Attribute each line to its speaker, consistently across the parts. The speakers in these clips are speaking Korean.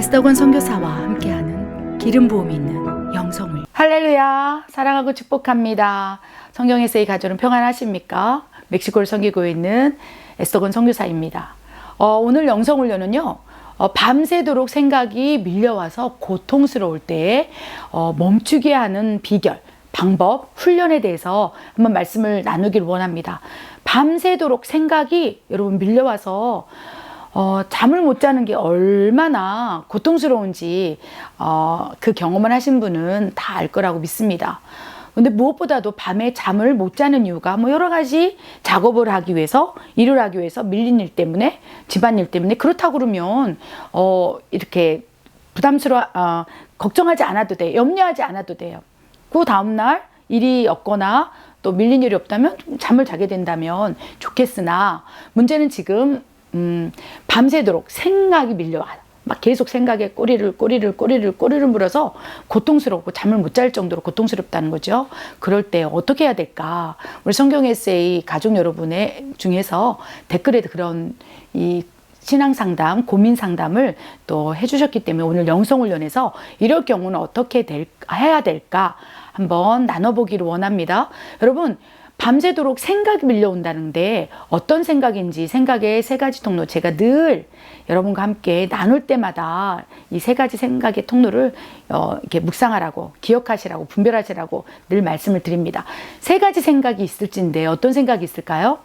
Speaker 1: 에스더건 선교사와 함께하는 기름 부음이 있는 영성을. 할렐루야, 사랑하고 축복합니다. 성경에서 이 가정은 평안하십니까? 멕시코를 섬기고 있는 에스더건 선교사입니다. 오늘 영성훈련은요, 밤새도록 생각이 밀려와서 고통스러울 때에 멈추게 하는 비결, 방법, 훈련에 대해서 한번 말씀을 나누길 원합니다. 밤새도록 생각이 여러분 밀려와서 잠을 못 자는 게 얼마나 고통스러운지 그 경험을 하신 분은 다 알 거라고 믿습니다. 근데 무엇보다도 밤에 잠을 못 자는 이유가 여러 가지 작업을 하기 위해서, 일을 하기 위해서 밀린 일 때문에, 집안일 때문에 그렇다고 그러면 이렇게 걱정하지 않아도 돼요. 염려하지 않아도 돼요. 그 다음날 일이 없거나 또 밀린 일이 없다면 잠을 자게 된다면 좋겠으나, 문제는 지금 밤새도록 생각이 밀려와요. 막 계속 생각에 꼬리를 물어서 고통스럽고 잠을 못 잘 정도로 고통스럽다는 거죠. 그럴 때 어떻게 해야 될까? 우리 성경 에세이 가족 여러분의 중에서 댓글에 그런 이 신앙 상담, 고민 상담을 또 해주셨기 때문에 오늘 영성훈련에서 이럴 경우는 어떻게 해야 될까 한번 나눠보기를 원합니다. 여러분, 밤새도록 생각이 밀려온다는데 어떤 생각인지, 생각의 세 가지 통로, 제가 늘 여러분과 함께 나눌 때마다 이 세 가지 생각의 통로를 이렇게 묵상하라고, 기억하시라고, 분별하시라고 늘 말씀을 드립니다. 세 가지 생각이 있을진데 어떤 생각이 있을까요?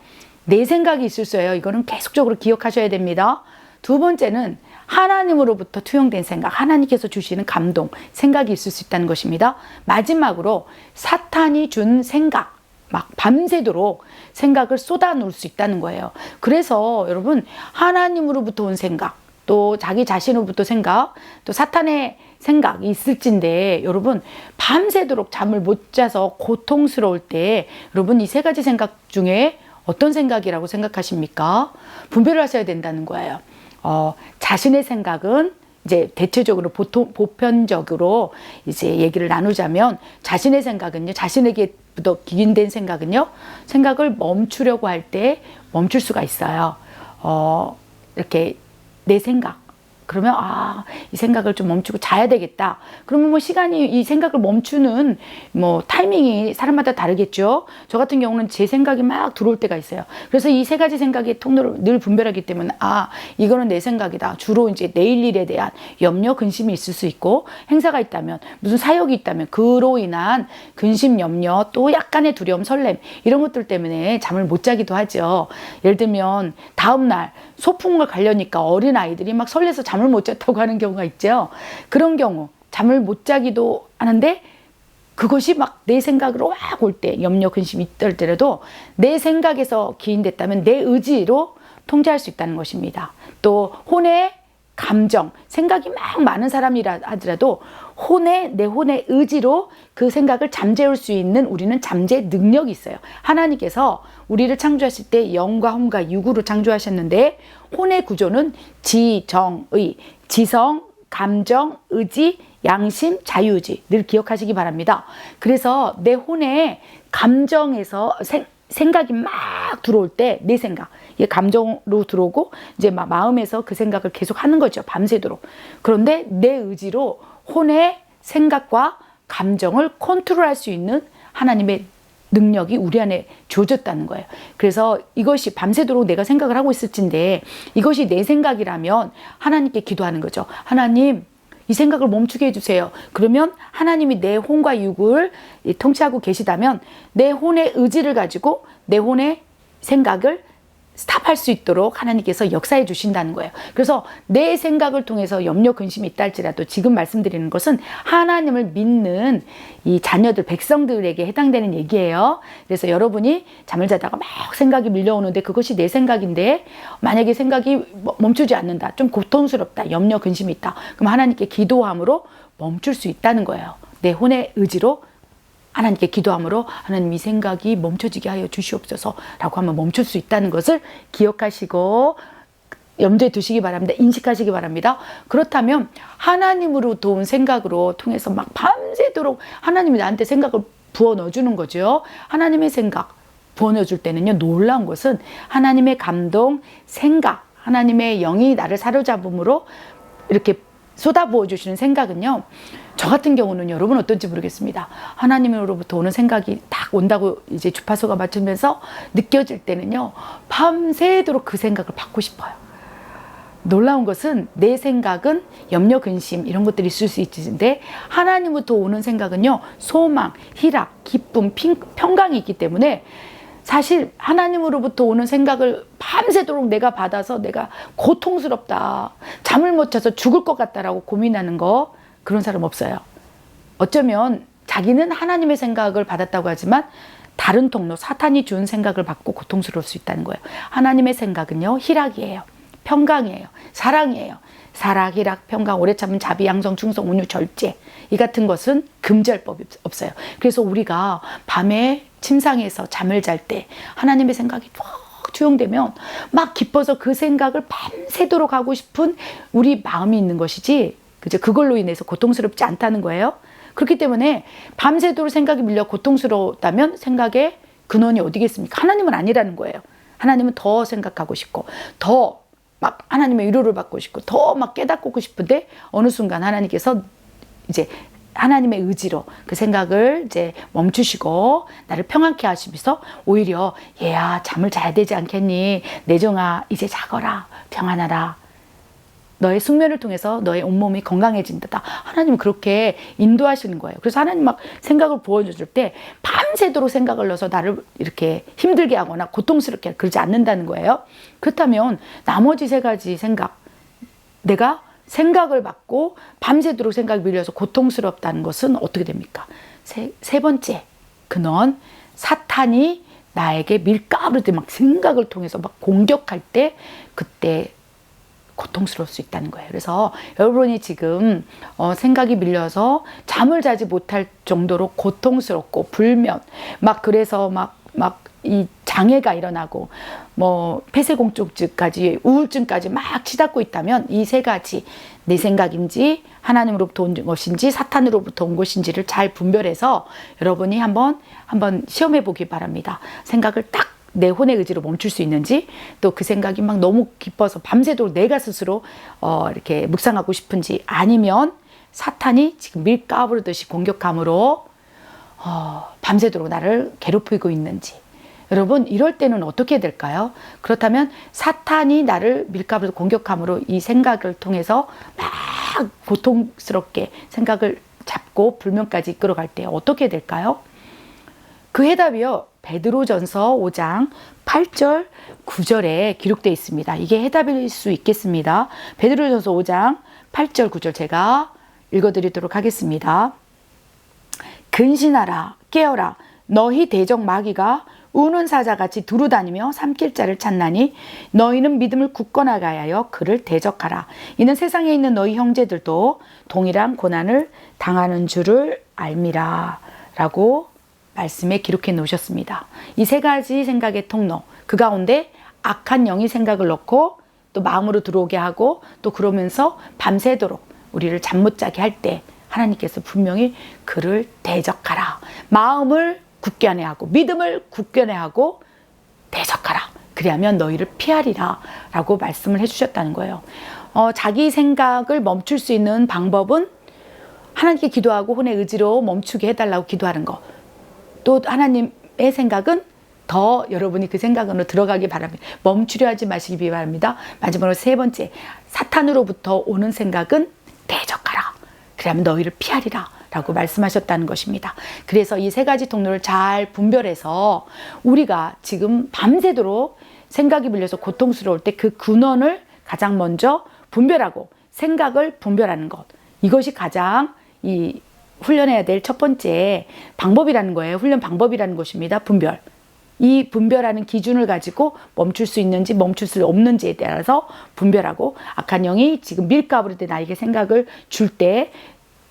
Speaker 1: 네 생각이 있을 수 있어요. 이거는 계속적으로 기억하셔야 됩니다. 두 번째는 하나님으로부터 투영된 생각, 하나님께서 주시는 감동, 생각이 있을 수 있다는 것입니다. 마지막으로 사탄이 준 생각, 막 밤새도록 생각을 쏟아놓을 수 있다는 거예요. 그래서 여러분, 하나님으로부터 온 생각, 또 자기 자신으로부터 생각, 또 사탄의 생각이 있을진데, 여러분 밤새도록 잠을 못 자서 고통스러울 때 여러분 이 세 가지 생각 중에 어떤 생각이라고 생각하십니까? 분별을 하셔야 된다는 거예요. 자신의 생각은 이제 대체적으로 보편적으로 이제 얘기를 나누자면, 자신의 생각은요, 자신에게부터 기인된 생각은요, 생각을 멈추려고 할 때 멈출 수가 있어요. 이렇게 내 생각. 그러면 이 생각을 좀 멈추고 자야 되겠다. 그러면 시간이, 이 생각을 멈추는 타이밍이 사람마다 다르겠죠. 저 같은 경우는 제 생각이 막 들어올 때가 있어요. 그래서 이 세 가지 생각의 통로를 늘 분별하기 때문에 이거는 내 생각이다. 주로 이제 내일 일에 대한 염려, 근심이 있을 수 있고, 행사가 있다면, 무슨 사역이 있다면 그로 인한 근심, 염려, 또 약간의 두려움, 설렘, 이런 것들 때문에 잠을 못 자기도 하죠. 예를 들면 다음날 소풍을 가려니까 어린 아이들이 막 설레서 잠을 못 잤다고 하는 경우가 있죠. 그런 경우 잠을 못 자기도 하는데, 그것이 막 내 생각으로 확 올 때, 염려, 근심이 있더라도 내 생각에서 기인됐다면 내 의지로 통제할 수 있다는 것입니다. 또 혼의 감정, 생각이 막 많은 사람이라 하더라도 내 혼의 의지로 그 생각을 잠재울 수 있는, 우리는 잠재 능력이 있어요. 하나님께서 우리를 창조하실 때 영과 혼과 육으로 창조하셨는데, 혼의 구조는 지, 정, 의, 지성, 감정, 의지, 양심, 자유의지, 늘 기억하시기 바랍니다. 그래서 내 혼의 감정에서 생각이 막 들어올 때, 내 생각, 이게 감정으로 들어오고 이제 마음에서 그 생각을 계속 하는 거죠. 밤새도록. 그런데 내 의지로 혼의 생각과 감정을 컨트롤할 수 있는 하나님의 능력이 우리 안에 주어졌다는 거예요. 그래서 이것이 밤새도록 내가 생각을 하고 있을진데, 이것이 내 생각이라면 하나님께 기도하는 거죠. 하나님, 이 생각을 멈추게 해주세요. 그러면 하나님이 내 혼과 육을 통치하고 계시다면 내 혼의 의지를 가지고 내 혼의 생각을 스탑할 수 있도록 하나님께서 역사해 주신다는 거예요. 그래서 내 생각을 통해서 염려, 근심이 있다 할지라도 지금 말씀드리는 것은 하나님을 믿는 이 자녀들, 백성들에게 해당되는 얘기예요. 그래서 여러분이 잠을 자다가 막 생각이 밀려오는데 그것이 내 생각인데, 만약에 생각이 멈추지 않는다, 좀 고통스럽다, 염려, 근심이 있다, 그럼 하나님께 기도함으로 멈출 수 있다는 거예요. 내 혼의 의지로 하나님께 기도함으로 하나님, 이 생각이 멈춰지게 하여 주시옵소서 라고 하면 멈출 수 있다는 것을 기억하시고 염두에 두시기 바랍니다. 인식하시기 바랍니다. 그렇다면 하나님으로부터 온 생각으로 통해서 막 밤새도록 하나님이 나한테 생각을 부어 넣어주는 거죠. 하나님의 생각 부어 넣어줄 때는요, 놀라운 것은 하나님의 감동, 생각, 하나님의 영이 나를 사로잡음으로 이렇게 쏟아부어 주시는 생각은요, 저 같은 경우는 여러분 어떤지 모르겠습니다. 하나님으로부터 오는 생각이 딱 온다고 이제 주파수가 맞추면서 느껴질 때는요, 밤새도록 그 생각을 받고 싶어요. 놀라운 것은 내 생각은 염려, 근심 이런 것들이 있을 수 있는데 하나님부터 오는 생각은요, 소망, 희락, 기쁨, 평강이 있기 때문에 사실 하나님으로부터 오는 생각을 밤새도록 내가 받아서 내가 고통스럽다, 잠을 못 자서 죽을 것 같다라고 고민하는 거, 그런 사람 없어요. 어쩌면 자기는 하나님의 생각을 받았다고 하지만 다른 통로, 사탄이 준 생각을 받고 고통스러울 수 있다는 거예요. 하나님의 생각은요, 희락이에요, 평강이에요, 사랑이에요. 사랑, 희락, 평강, 오래 참은 자비, 양성, 충성, 온유, 절제, 이 같은 것은 금지법이 없어요. 그래서 우리가 밤에 침상에서 잠을 잘 때 하나님의 생각이 막 투영되면 막 기뻐서 그 생각을 밤새도록 하고 싶은 우리 마음이 있는 것이지, 그죠? 그걸로 인해서 고통스럽지 않다는 거예요. 그렇기 때문에 밤새도록 생각이 밀려 고통스러웠다면 생각의 근원이 어디겠습니까? 하나님은 아니라는 거예요. 하나님은 더 생각하고 싶고 더 막 하나님의 위로를 받고 싶고 더 막 깨닫고 싶은데 어느 순간 하나님께서 이제 하나님의 의지로 그 생각을 이제 멈추시고 나를 평안케 하시면서 오히려 얘야, 잠을 자야 되지 않겠니? 내정아, 이제 자거라, 평안하라. 너의 숙면을 통해서 너의 온몸이 건강해진다. 하나님은 그렇게 인도하시는 거예요. 그래서 하나님 막 생각을 부어줄 때 밤새도록 생각을 넣어서 나를 이렇게 힘들게 하거나 고통스럽게 그러지 않는다는 거예요. 그렇다면 나머지 세 가지 생각, 내가 생각을 받고 밤새도록 생각이 밀려서 고통스럽다는 것은 어떻게 됩니까? 세 번째 근원, 사탄이 나에게 밀가루들 막 생각을 통해서 막 공격할 때 그때 고통스러울 수 있다는 거예요. 그래서 여러분이 지금 생각이 밀려서 잠을 자지 못할 정도로 고통스럽고 불면 막 그래서 막 이 장애가 일어나고 뭐 폐쇄공증까지 우울증까지 막 치닫고 있다면 이 세 가지, 내 생각인지 하나님으로부터 온 것인지 사탄으로부터 온 것인지를 잘 분별해서 여러분이 한번 시험해 보기 바랍니다. 생각을 딱 내 혼의 의지로 멈출 수 있는지, 또 그 생각이 막 너무 깊어서 밤새도록 내가 스스로 이렇게 묵상하고 싶은지, 아니면 사탄이 지금 밀가부르듯이 공격함으로 밤새도록 나를 괴롭히고 있는지. 여러분, 이럴 때는 어떻게 될까요? 그렇다면 사탄이 나를 밀가부르듯 공격함으로 이 생각을 통해서 막 고통스럽게 생각을 잡고 불면까지 이끌어갈 때 어떻게 될까요? 그 해답이요, 베드로전서 5장 8절 9절에 기록되어 있습니다. 이게 해답일 수 있겠습니다. 베드로전서 5장 8절 9절 제가 읽어드리도록 하겠습니다. 근신하라, 깨어라, 너희 대적 마귀가 우는 사자같이 두루다니며 삼킬 자를 찾나니 너희는 믿음을 굳건하게 하여 그를 대적하라. 이는 세상에 있는 너희 형제들도 동일한 고난을 당하는 줄을 알미라. 라고 말씀에 기록해 놓으셨습니다. 이 세 가지 생각의 통로, 그 가운데 악한 영이 생각을 넣고 또 마음으로 들어오게 하고 또 그러면서 밤새도록 우리를 잠 못 자게 할 때 하나님께서 분명히 그를 대적하라. 마음을 굳건해 하고 믿음을 굳건해 하고 대적하라. 그리하면 너희를 피하리라. 라고 말씀을 해주셨다는 거예요. 자기 생각을 멈출 수 있는 방법은 하나님께 기도하고 혼의 의지로 멈추게 해달라고 기도하는 거. 또 하나님의 생각은 더 여러분이 그 생각으로 들어가기 바랍니다. 멈추려 하지 마시기 바랍니다. 마지막으로 세 번째, 사탄으로부터 오는 생각은 대적하라. 그러면 너희를 피하리라. 라고 말씀하셨다는 것입니다. 그래서 이 세 가지 통로를 잘 분별해서 우리가 지금 밤새도록 생각이 밀려서 고통스러울 때 그 근원을 가장 먼저 분별하고 생각을 분별하는 것. 이것이 가장 훈련해야 될 첫 번째 방법이라는 거예요. 훈련 방법이라는 것입니다. 분별. 이 분별하는 기준을 가지고 멈출 수 있는지 멈출 수 없는지에 따라서 분별하고, 악한 영이 지금 밀가부르듯 나에게 생각을 줄 때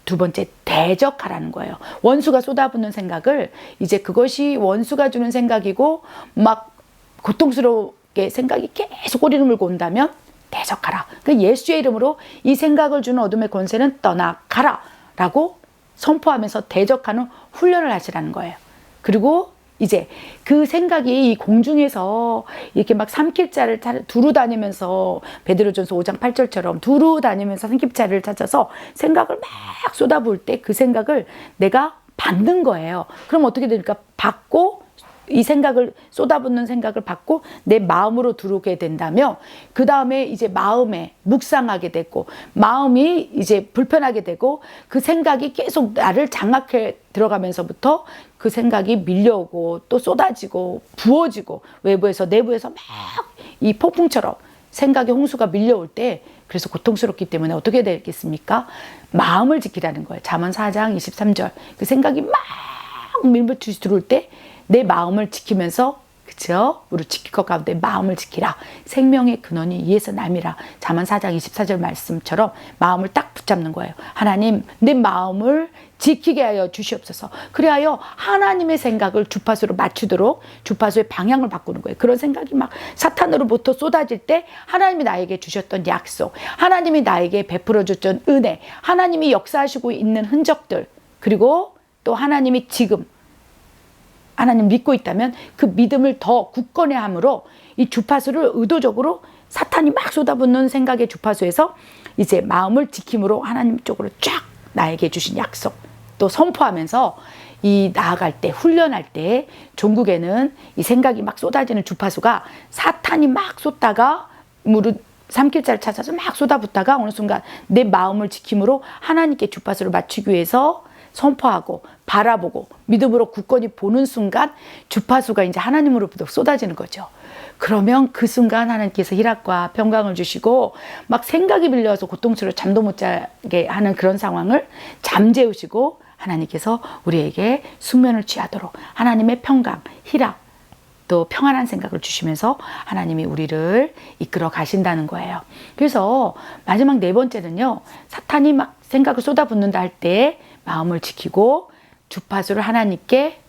Speaker 1: 두 번째, 대적하라는 거예요. 원수가 쏟아붓는 생각을 이제 그것이 원수가 주는 생각이고 막 고통스럽게 생각이 계속 꼬리를 물고 온다면 대적하라. 그러니까 예수의 이름으로 이 생각을 주는 어둠의 권세는 떠나가라 라고 선포하면서 대적하는 훈련을 하시라는 거예요. 그리고 이제 그 생각이 이 공중에서 이렇게 막 삼킬자를 두루 다니면서 베드로전서 5장 8절처럼 두루 다니면서 삼킬자를 찾아서 생각을 막 쏟아부을 때 그 생각을 내가 받는 거예요. 그럼 어떻게 되니까 받고 이 생각을 쏟아붓는 생각을 받고 내 마음으로 들어오게 된다면 그 다음에 이제 마음에 묵상하게 되고 마음이 이제 불편하게 되고 그 생각이 계속 나를 장악해 들어가면서부터 그 생각이 밀려오고 또 쏟아지고 부어지고 외부에서 내부에서 막 이 폭풍처럼 생각의 홍수가 밀려올 때 그래서 고통스럽기 때문에 어떻게 되겠습니까? 마음을 지키라는 거예요. 잠언 4장 23절 그 생각이 막 밀붙이 들어올 때 내 마음을 지키면서 그쵸? 우리 지킬 것 가운데 마음을 지키라. 생명의 근원이 이에서 남이라. 잠언 4장 24절 말씀처럼 마음을 딱 붙잡는 거예요. 하나님 내 마음을 지키게 하여 주시옵소서. 그리하여 하나님의 생각을 주파수로 맞추도록 주파수의 방향을 바꾸는 거예요. 그런 생각이 막 사탄으로부터 쏟아질 때 하나님이 나에게 주셨던 약속, 하나님이 나에게 베풀어 줬던 은혜, 하나님이 역사하시고 있는 흔적들, 그리고 또 하나님이 지금 하나님 믿고 있다면 그 믿음을 더 굳건해 함으로 이 주파수를 의도적으로 사탄이 막 쏟아붓는 생각의 주파수에서 이제 마음을 지킴으로 하나님 쪽으로 쫙 나에게 주신 약속 또 선포하면서 이 나아갈 때 훈련할 때 종국에는 이 생각이 막 쏟아지는 주파수가 사탄이 막 쏟다가 무릇 삼킬자를 찾아서 막 쏟아붓다가 어느 순간 내 마음을 지킴으로 하나님께 주파수를 맞추기 위해서 선포하고 바라보고 믿음으로 굳건히 보는 순간 주파수가 이제 하나님으로부터 쏟아지는 거죠. 그러면 그 순간 하나님께서 희락과 평강을 주시고 막 생각이 밀려서 고통스러워 잠도 못 자게 하는 그런 상황을 잠재우시고 하나님께서 우리에게 숙면을 취하도록 하나님의 평강, 희락 또 평안한 생각을 주시면서 하나님이 우리를 이끌어 가신다는 거예요. 그래서 마지막 네 번째는요. 사탄이 막 생각을 쏟아붓는다 할 때 마음을 지키고 주파수를 하나님께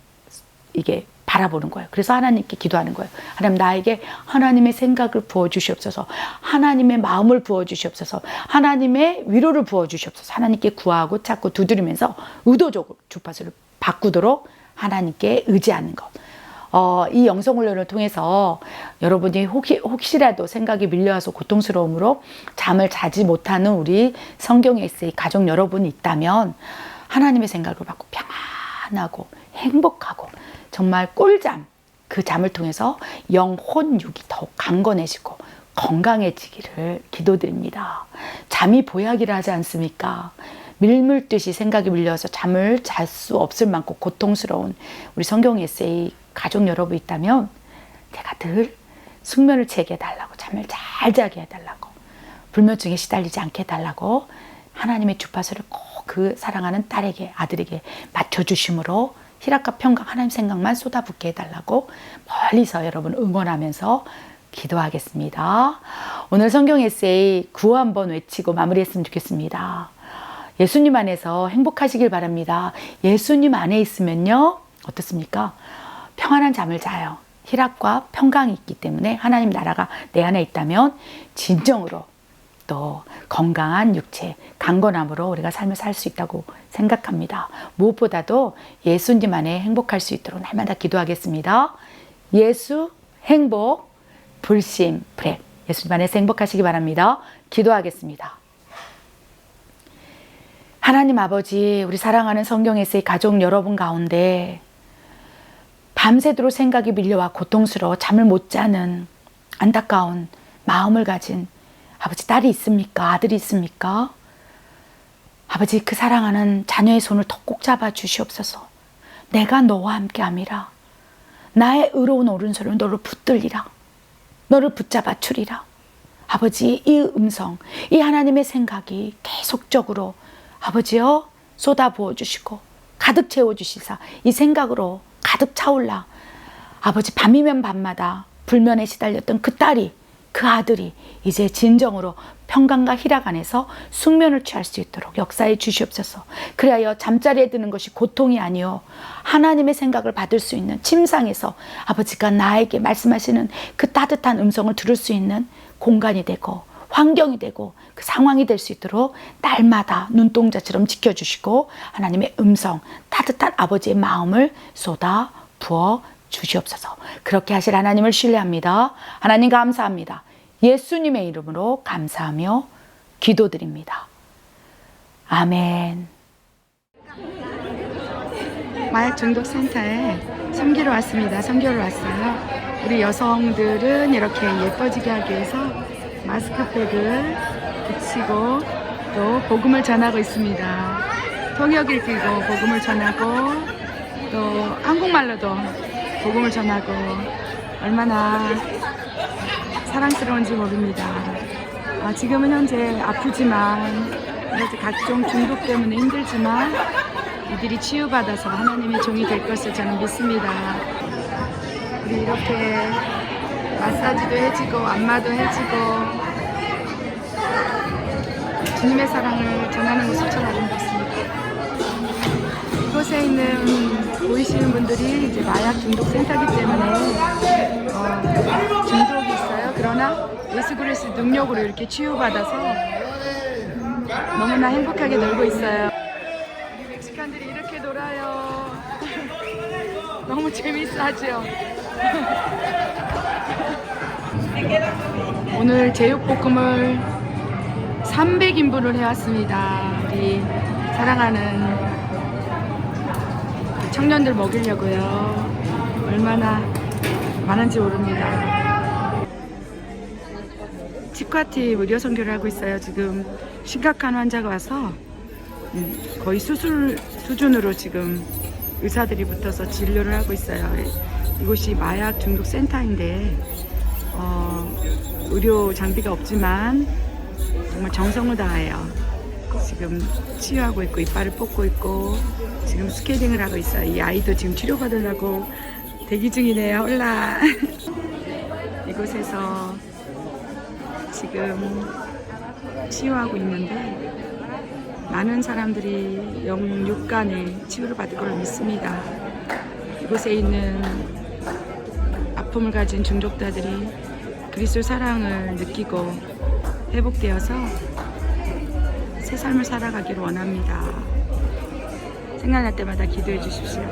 Speaker 1: 이게 바라보는 거예요. 그래서 하나님께 기도하는 거예요. 하나님 나에게 하나님의 생각을 부어주시옵소서. 하나님의 마음을 부어주시옵소서. 하나님의 위로를 부어주시옵소서. 하나님께 구하고 찾고 두드리면서 의도적으로 주파수를 바꾸도록 하나님께 의지하는 것. 이 영성훈련을 통해서 여러분이 혹시라도 생각이 밀려와서 고통스러움으로 잠을 자지 못하는 우리 성경 에세이 가족 여러분이 있다면 하나님의 생각을 받고 평안하고 행복하고 정말 꿀잠 그 잠을 통해서 영혼 육이 더욱 강건해지고 건강해지기를 기도드립니다. 잠이 보약이라 하지 않습니까? 밀물듯이 생각이 밀려서 잠을 잘 수 없을 만큼 고통스러운 우리 성경 에세이 가족 여러분 있다면 제가 늘 숙면을 취하게 해달라고 잠을 잘 자게 해달라고 불면증에 시달리지 않게 해달라고 하나님의 주파수를 꼭 그 사랑하는 딸에게 아들에게 맞춰주심으로 희락과 평강 하나님 생각만 쏟아붓게 해달라고 멀리서 여러분 응원하면서 기도하겠습니다. 오늘 성경 에세이 구호 한번 외치고 마무리했으면 좋겠습니다. 예수님 안에서 행복하시길 바랍니다. 예수님 안에 있으면요 어떻습니까? 평안한 잠을 자요. 희락과 평강이 있기 때문에 하나님 나라가 내 안에 있다면 진정으로 또 건강한 육체, 강건함으로 우리가 삶을 살 수 있다고 생각합니다. 무엇보다도 예수님 안에 행복할 수 있도록 날마다 기도하겠습니다. 예수, 행복, 불심, 프랩. 예수님 안에서 행복하시기 바랍니다. 기도하겠습니다. 하나님 아버지, 우리 사랑하는 성경 에세이 가족 여러분 가운데 밤새도록 생각이 밀려와 고통스러워 잠을 못 자는 안타까운 마음을 가진 아버지 딸이 있습니까? 아들이 있습니까? 아버지 그 사랑하는 자녀의 손을 더 꼭 잡아 주시옵소서. 내가 너와 함께 함이라. 나의 의로운 오른손을 너를 붙들리라. 너를 붙잡아 주리라. 아버지 이 음성, 이 하나님의 생각이 계속적으로 아버지여 쏟아부어 주시고 가득 채워주시사 이 생각으로 가득 차올라 아버지 밤이면 밤마다 불면에 시달렸던 그 딸이 그 아들이 이제 진정으로 평강과 희락 안에서 숙면을 취할 수 있도록 역사해 주시옵소서. 그리하여 잠자리에 드는 것이 고통이 아니요 하나님의 생각을 받을 수 있는 침상에서 아버지가 나에게 말씀하시는 그 따뜻한 음성을 들을 수 있는 공간이 되고 환경이 되고 그 상황이 될 수 있도록 날마다 눈동자처럼 지켜주시고 하나님의 음성 따뜻한 아버지의 마음을 쏟아 부어 주시옵소서. 그렇게 하실 하나님을 신뢰합니다. 하나님 감사합니다. 예수님의 이름으로 감사하며 기도드립니다. 아멘. 마약 중독 센터에 섬기러 왔습니다. 섬기러 왔어요. 우리 여성들은 이렇게 예뻐지게 하기 위해서 마스크팩을 붙이고 또 복음을 전하고 있습니다. 통역을 끼고 복음을 전하고 또 한국말로도 복음을 전하고 얼마나 사랑스러운지 모릅니다. 지금은 현재 아프지만 이렇게 각종 중독 때문에 힘들지만 이들이 치유받아서 하나님의 종이 될 것을 저는 믿습니다. 우리 이렇게 마사지도 해지고 안마도 해지고 주님의 사랑을 전하는 모습처럼 아름답습니다. 이곳에 있는 보이시는 분들이 이제 마약 중독 센터이기 때문에 중독이 있어요. 그러나 예수 그리스도의 능력으로 이렇게 치유받아서 너무나 행복하게 놀고 있어요. 우리 멕시칸들이 이렇게 놀아요. 너무 재밌어하죠. 오늘 제육볶음을 300인분을 해왔습니다. 우리 사랑하는 청년들 먹이려고요. 얼마나 많은지 모릅니다. 치과팁 의료 선교를 하고 있어요. 지금 심각한 환자가 와서 거의 수술 수준으로 지금 의사들이 붙어서 진료를 하고 있어요. 이곳이 마약 중독 센터인데 의료 장비가 없지만 정말 정성을 다해요. 지금 치유하고 있고 이빨을 뽑고 있고 지금 스케일링을 하고 있어요. 이 아이도 지금 치료받으려고 대기 중이네요. 올라. 이곳에서 지금 치유하고 있는데 많은 사람들이 영육간에 치유를 받을 걸 믿습니다. 이곳에 있는 아픔을 가진 중독자들이 그리스도 사랑을 느끼고 회복되어서 새 삶을 살아가기를 원합니다. 생각날 때마다 기도해 주십시오.